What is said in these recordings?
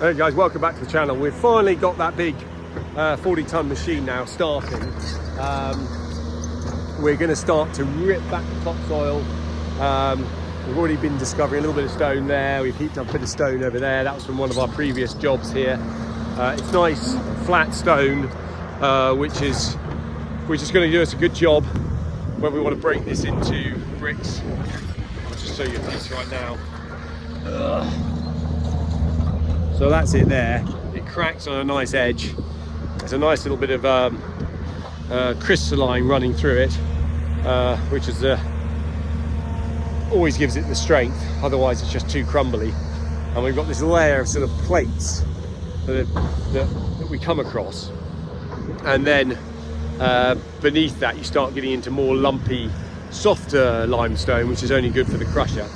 Hey guys, welcome back to the channel. We've finally got that big 40-ton machine now starting. We're going to start to rip back the topsoil. We've already been discovering a little bit of stone there. We've heaped up a bit of stone over there. That was from one of our previous jobs here. It's nice flat stone, which is going to do us a good job when we want to break this into bricks. I'll just show you a piece right now. So that's it there. It cracks on a nice edge. There's a nice little bit of crystalline running through it, which is always gives it the strength. Otherwise it's just too crumbly. And we've got this layer of sort of plates that we come across. And then beneath that you start getting into more lumpy, softer limestone, which is only good for the crusher.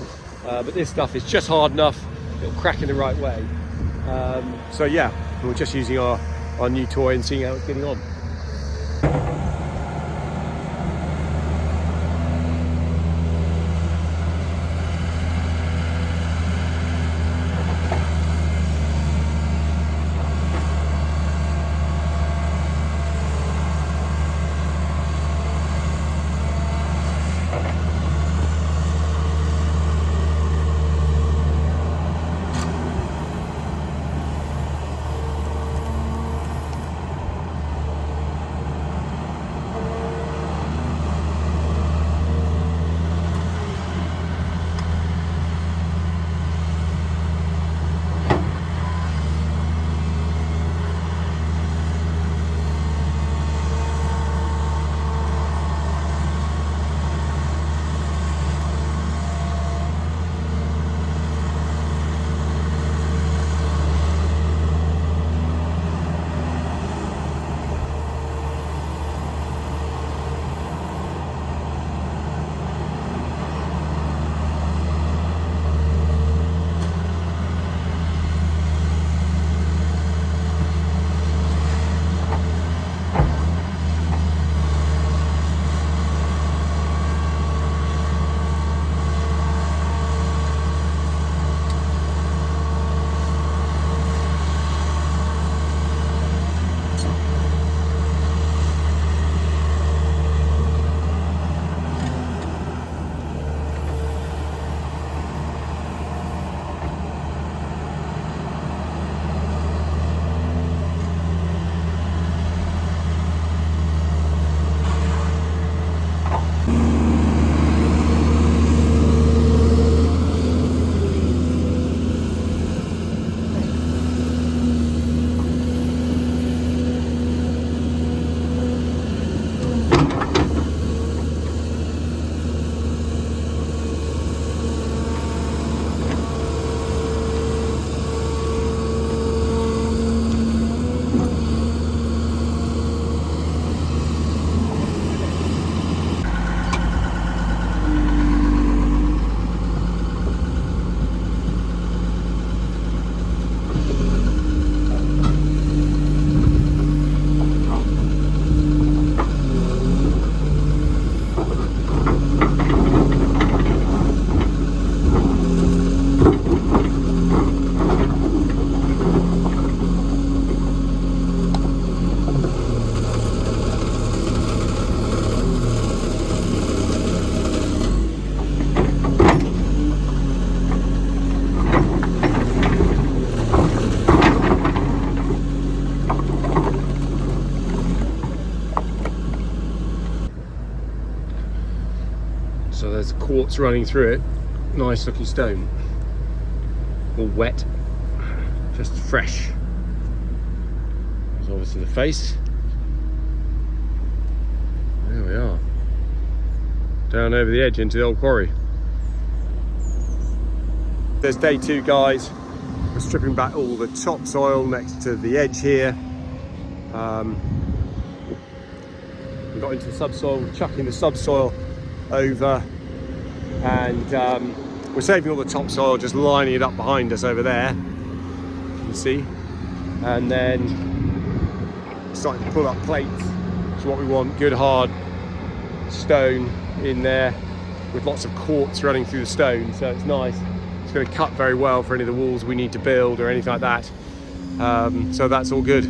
But this stuff is just hard enough. It'll crack in the right way. So yeah, we're just using our new toy and seeing how it's getting on. So there's quartz running through it. Nice looking stone. All wet, just fresh. There's obviously the face. There we are. Down over the edge into the old quarry. There's day 2, guys. We're stripping back all the topsoil next to the edge here. We got into the subsoil, chucking the subsoil over, and we're saving all the topsoil, just lining it up behind us over there, you can see, and then starting to pull up plates, which is what we want. Good hard stone in there with lots of quartz running through the stone, so it's nice. It's going to cut very well for any of the walls we need to build or anything like that. So that's all good.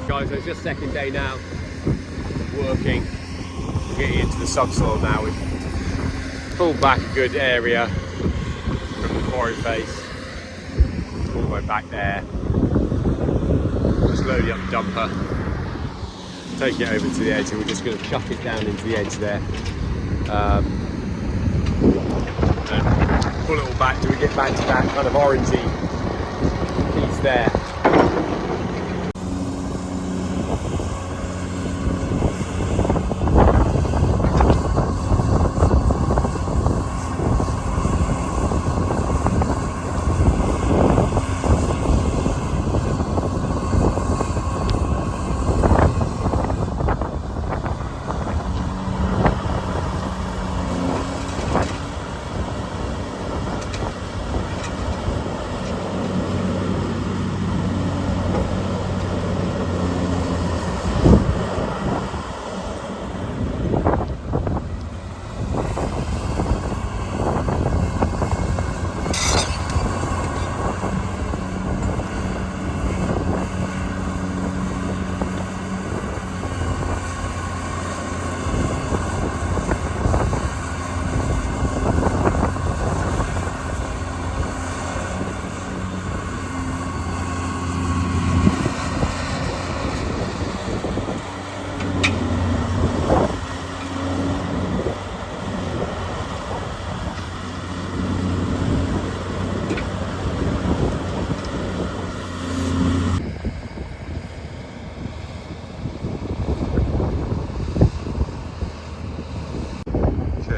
Guys, so it's just second day now, working, getting into the subsoil now. We've pulled back a good area from the quarry face, all the way back there. Just load up the dumper, take it over to the edge, and we're just going to chuck it down into the edge there. And pull it all back till we get back to that kind of orangey piece there.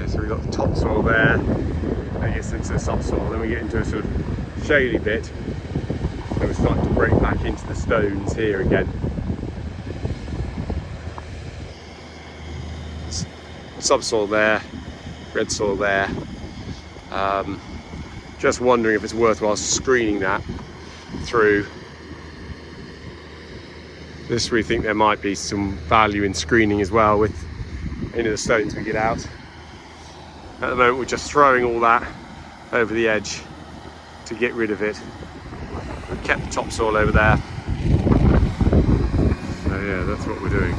So we've got the topsoil there, that gets into the subsoil, then we get into a sort of shady bit, so we're starting to break back into the stones here again. Subsoil there, red soil there. Just wondering if it's worthwhile screening that through. This, we think there might be some value in screening as well with any of the stones we get out. At the moment we're just throwing all that over the edge to get rid of it. We've kept the topsoil over there. So yeah, that's what we're doing.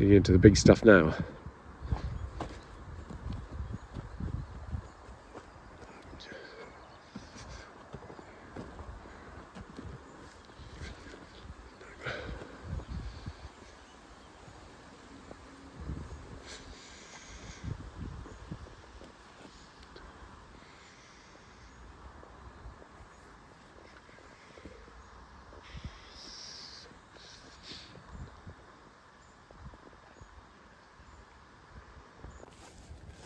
Getting into the big stuff now.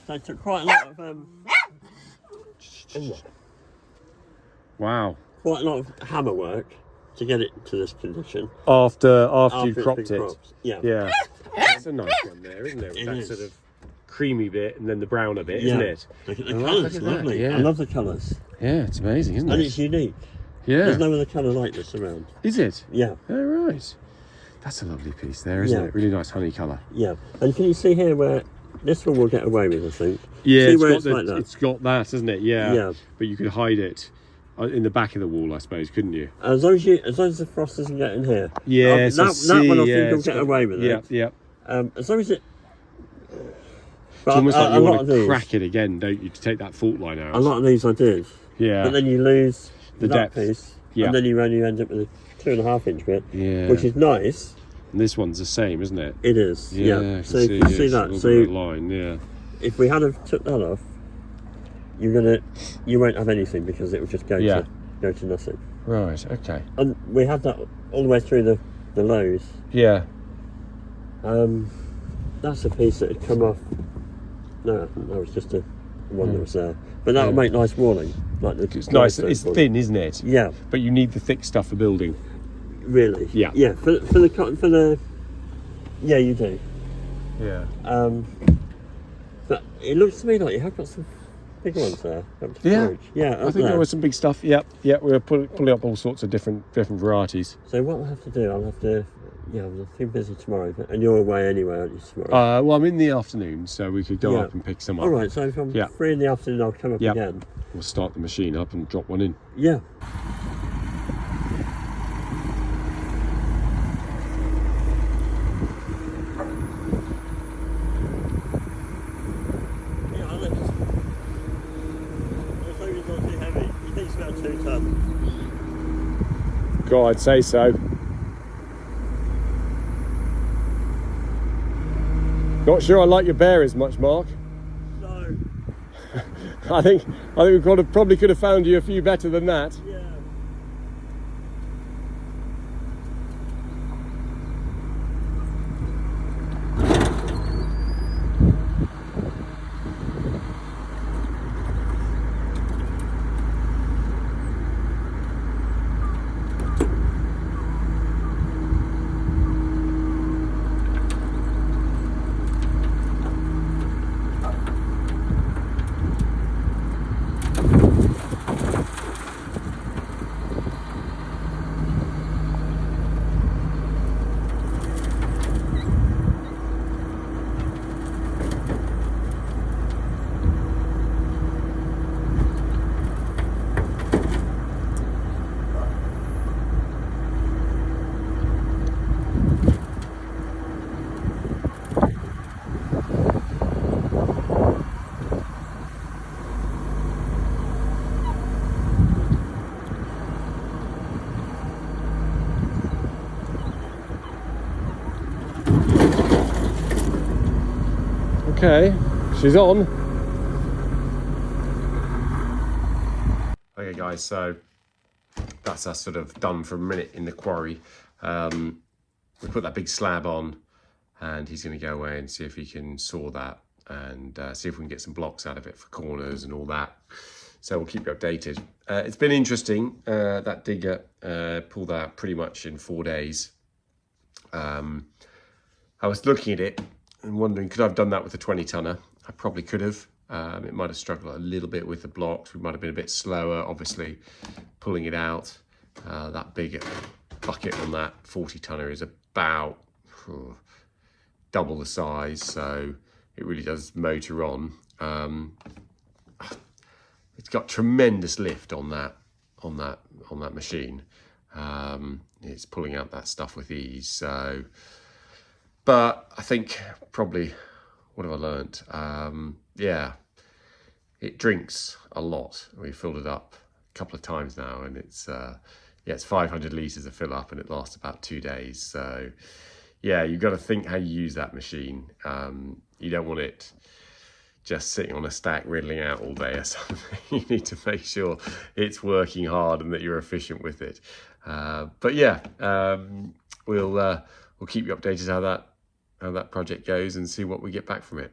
So it took quite a lot of Wow. quite a lot of hammer work to get it to this condition. After you it's cropped been it. cropped. Yeah. Yeah. That's a nice one there, isn't it? With that sort of creamy bit and then the browner bit, isn't it? Look at the colours, lovely. Yeah. I love the colours. Yeah, it's amazing, isn't it? And it's unique. Yeah. There's no other colour like this around. Is it? Yeah. Oh, right. That's a lovely piece there, isn't it? Really nice honey colour. Yeah. And can you see here where this one will get away with, I think? Yeah, see it's where got it's the, like that? it's got that, hasn't it? Yeah. Yeah. But you could hide it in the back of the wall, I suppose, couldn't you? As long as the frost doesn't get in here. Yeah, that one I think will get away with it. Yeah. As long as it. It's But almost like you want to these, crack it again, don't you, to take that fault line out? a lot of these I did. Yeah. But then you lose The that depth. piece. Yeah. And then you only end up with a 2.5 inch bit. Yeah. Which is nice. And this one's the same, isn't it? It is. Yeah. I Yeah. can So you can see it's a that. little So bit of line, yeah. if we had have took that off, you won't have anything because it would just go to nothing. Right, okay. And we had that all the way through the lows. Yeah. That's a piece that had come off. No, that was just the one that was there. But that would make nice walling. Like It's nice. It's thin, isn't it? Yeah. But you need the thick stuff for building. Really? Yeah. Yeah. For the. Yeah, you do. Yeah. But it looks to me like you have got some big ones there. Yeah. Yeah. I think there was some big stuff. Yep. Yeah. We're pulling up all sorts of different varieties. So what I'll have to do, I'll have to. Yeah, I'm too busy tomorrow, and you're away anyway, aren't you, tomorrow? Well, I'm in the afternoon, so we could go up and pick some up. All right. So if I'm free in the afternoon, I'll come up again. We'll start the machine up and drop one in. Yeah. God, I'd say so. Not sure I like your bearers much, Mark. No. I think we probably could have found you a few better than that. Yeah. Okay, she's on. Okay guys, so that's us sort of done for a minute in the quarry. We put that big slab on and he's going to go away and see if he can saw that and see if we can get some blocks out of it for corners and all that. So we'll keep you updated. It's been interesting. That digger pulled that pretty much in 4 days. I was looking at it and wondering, could I have done that with a 20-tonner? I probably could have. It might have struggled a little bit with the blocks. We might have been a bit slower, obviously, pulling it out. That big bucket on that 40-tonner is about double the size, so it really does motor on. It's got tremendous lift on that machine. It's pulling out that stuff with ease. So But I think probably, what have I learned? Yeah, it drinks a lot. We filled it up a couple of times now, and it's yeah, it's 500 litres of fill up, and it lasts about 2 days. So yeah, you've got to think how you use that machine. You don't want it just sitting on a stack riddling out all day or something. You need to make sure it's working hard and that you're efficient with it. But yeah, we'll keep you updated how that project goes and see what we get back from it.